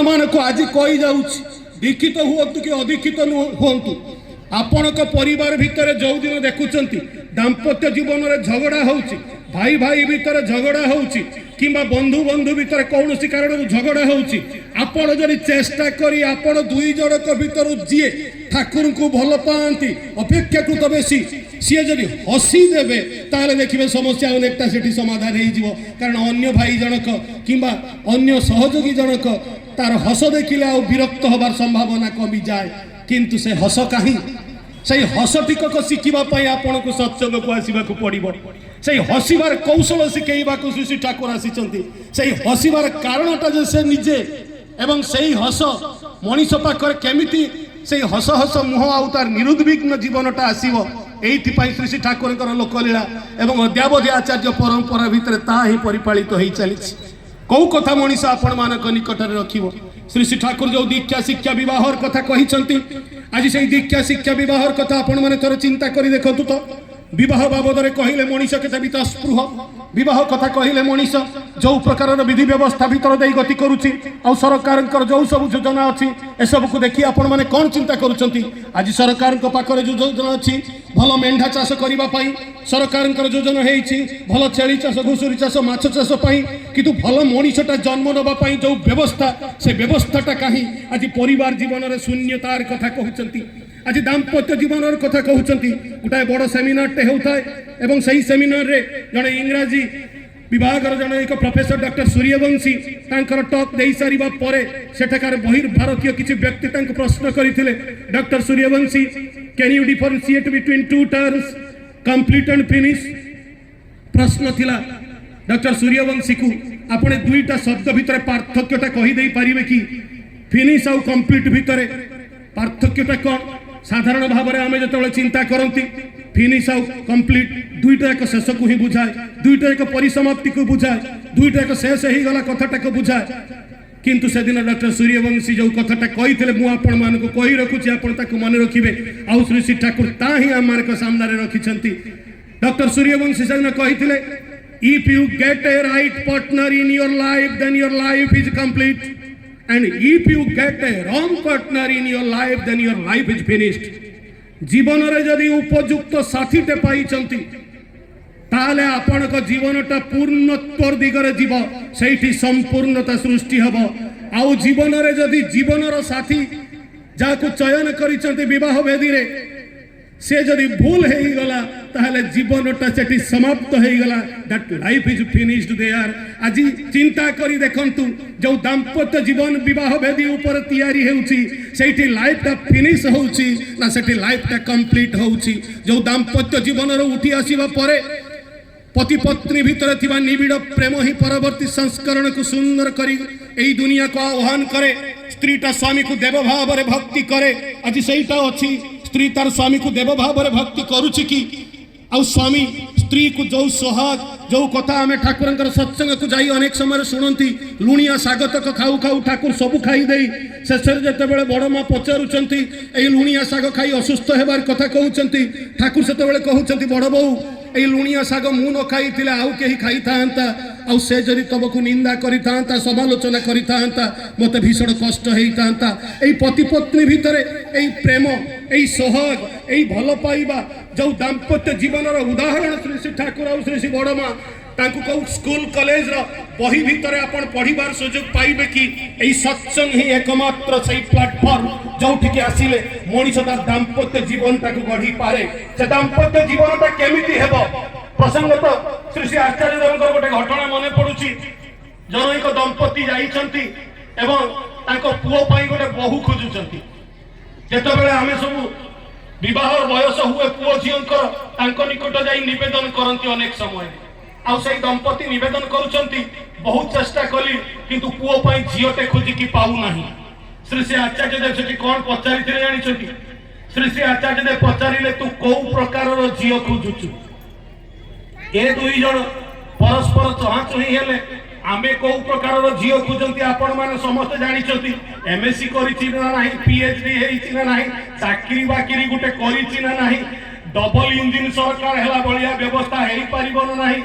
को आज कही जाऊँ दीक्षित हूँ कि अदीक्षित हूँ आपण परिवार भितर जो दिन देखुंट दाम्पत्य जीवन में झगड़ा हो भाई भाई भितर झगड़ा हो बंधु बंधु भितर कौन कारण झगड़ा होपण जदि चेष्टा करी आपण दुई जनक भितर जी ठाकुर को भल पाती अपेक्षाकृत बेसी सी जदि हसी देवे ताले देखिए समस्या अनेकटा से समाधान हो कारण अन्य भाई जनक किंबा अन्य सहयोगी जनक तार हस देखिले आ विरक्त हबार संभावना कमी जाए किंतु से हस कहीं से हस टिकक शिखा आपण को सत्संग को आसवाक पड़ो से हसबार कौशल शिखेबा श्री श्री ठाकुर आसी हसबार कारणटा जे से निजे एवं से हस मनीष पाखर केमिति से हस हस मुह आउ तार निरुद्विग्न जीवनटा आसव एइथिपाई श्री श्री ठाकुर लोकलीला एवं अद्यावधि आचार्य परंपरा भितर ताही परिपालित हो चली कौ कथा मनीष आपण मानक निकट रखिबो श्री श्री ठाकुर जो दीक्षा शिक्षा विवाह कथा कही आज से दीक्षा शिक्षा विवाह कथा आपण माने थोड़े चिंता करी देखंतु तो विवाह बाबद कहले मनीष के स्पृह विवाह कथा कहले मनीष जो प्रकार विधि व्यवस्था भितर दे गति करुच्ची आ सरकार जो सब योजना अच्छी एसबू को देखिए आपण मैंने कौन चिंता करुँच आज सरकार पाखरे जो योजना अच्छी भल मेढ़ा चाष करने सरकार योजना है भल छेली चाष घुषुरी चाष माछ चाष किंतु भल मनीषटा जन्म नापी जो व्यवस्था से व्यवस्थाटा कहीं आज परिवार जीवन में शून्यतार कथा कहते आज दाम्पत्य जीवन कथा कहते गोटाए बड़ सेमिनारटे होता है एवं सही सेमिनार रे जड़े इंग्राजी विभाग जड़े एक प्रोफेसर डॉक्टर सूर्यवंशी टॉक दे सारिबा परे सेठाकार बहिर्भारतीय किसी व्यक्ति प्रश्न करते doctor Suryavanshi can you differentiate between two terms complete and finish प्रश्न थिला डॉक्टर सूर्यवंशी को आपने दुईटा शब्द भितर पार्थक्यटा कहीदे पारे कि फिनिश आउ कंप्लीट भितर पार्थक्यटा कौन साधारण भाव में आम जो चिंता करती फिनिश आउ कंप्लीट दुईटा एक शेष को ही बुझाए दुईटा एक परिसमाप्ति को बुझाए दुईटा एक शेष हो गला कथाटा को बुझाए किंतु से दिन डॉक्टर सूर्यवंशी जो कथाटा कही मुझे को कही रखुची आप मन रखिए आउ श्री श्री ठाकुर ताही आम सामने रखिंट डॉक्टर सूर्यवंशी से दिन कही if you get a right partner in your life then your life is complete and if you get a wrong partner in your life then your life is finished जीवन रे जदि उपयुक्त साथी टे पाई चंती ताले आपण को जीवनटा पूर्णत्व दिगरे जीव सेठी संपूर्णता सृष्टि हबो आउ जीवन रे जदि जीवनर साथी जाको चयन करी चंती विवाह वेदी रे से जदि भूल हो गला ताहले जीवनटा सेठी समाप्त हो गला that life is finished there आज चिंता करी देखंतु जो दाम्पत्य जीवन विवाह वेदी ऊपर तैयारी होउची सेठी लाइफटा फिनिश होउची ना सेठी लाइफटा कंप्लीट होउची जो दाम्पत्य जीवन रो उठी आसीबा परे पति पत्नी भितर थिबा निबिड़ प्रेम ही परवर्ती संस्करण को सुंदर करी एई दुनिया को आह्वान करे स्त्रीटा स्वामी को देव भाव रे भक्ति करे आज सेटा अछि स्त्री तार स्वामी को देव भाव में भक्ति करुच्ची कि आ स्वामी स्त्री को जो सोहाग जो कथा आम ठाकुर सत्संग को जाई अनेक समय शुणती लुणिया शाग तक खाऊ खाऊ ठाकुर सबू खाईदे शेष जो बड़ माँ पचारुंट यही लुणिया शाग खाई असुस्थ होबार कथा कहते ठाकुर से कहते बड़ बो यही लुणिया शाग मु न खाई आउ कहीं खाई था आउ से जदि तबको निंदा करि थांता समालोचना करि थांता मते भीषण कष्ट हेई थांता एई पति पत्नी भितरे एई प्रेम एई सोहाग एई भल पाइबा जो दाम्पत्य जीवन रो उदाहरण श्री श्री ठाकुर आ श्री श्री बड़मा तांको को स्कूल कॉलेज रो बही भितरे आपण पढिबार सुयोग पाइबे कि एई सत्संग ही एकमात्र सही प्लेटफॉर्म जोठी के आसीले मनीष ता दाम्पत्य जीवन ताको गढी पारे से दाम्पत्य जीवनटा केमिति हेबो प्रसंग तो श्री श्री आचार्य देवकर गोटे घटना मन पड़ुची जन एक दंपति जाइछंती एवं तांको पुओ पाई गोटे बहु खोजुछंती जेतबेले आमे सब विवाह बयस हुए पुओ झियंकर तांको निकट जाई निवेदन करंती अनेक समय आ से दंपति निवेदन करुछंती बहुत चेष्टा कली किंतु पुओ पाई झियटे खोजी की पाऊ नाही श्री श्री आचार्य देव सेठी कोन पचारिथिले जानिछंती श्री श्री आचार्य देव पचारिले तू को प्रकार रो झिय खोजुछु ए दुई जन परस्पर चहाचुही हेले आमे को प्रकार झील खोजती आपण माने समस्त जानिछंती एमएससी करिछि ना नाही पीएचडी हेइछि ना नाही चाकरी बाकरी गुटे करिछि ना नाही डबल इंजिन सरकार हेला बलिया व्यवस्था हेई परिबो ना नाही।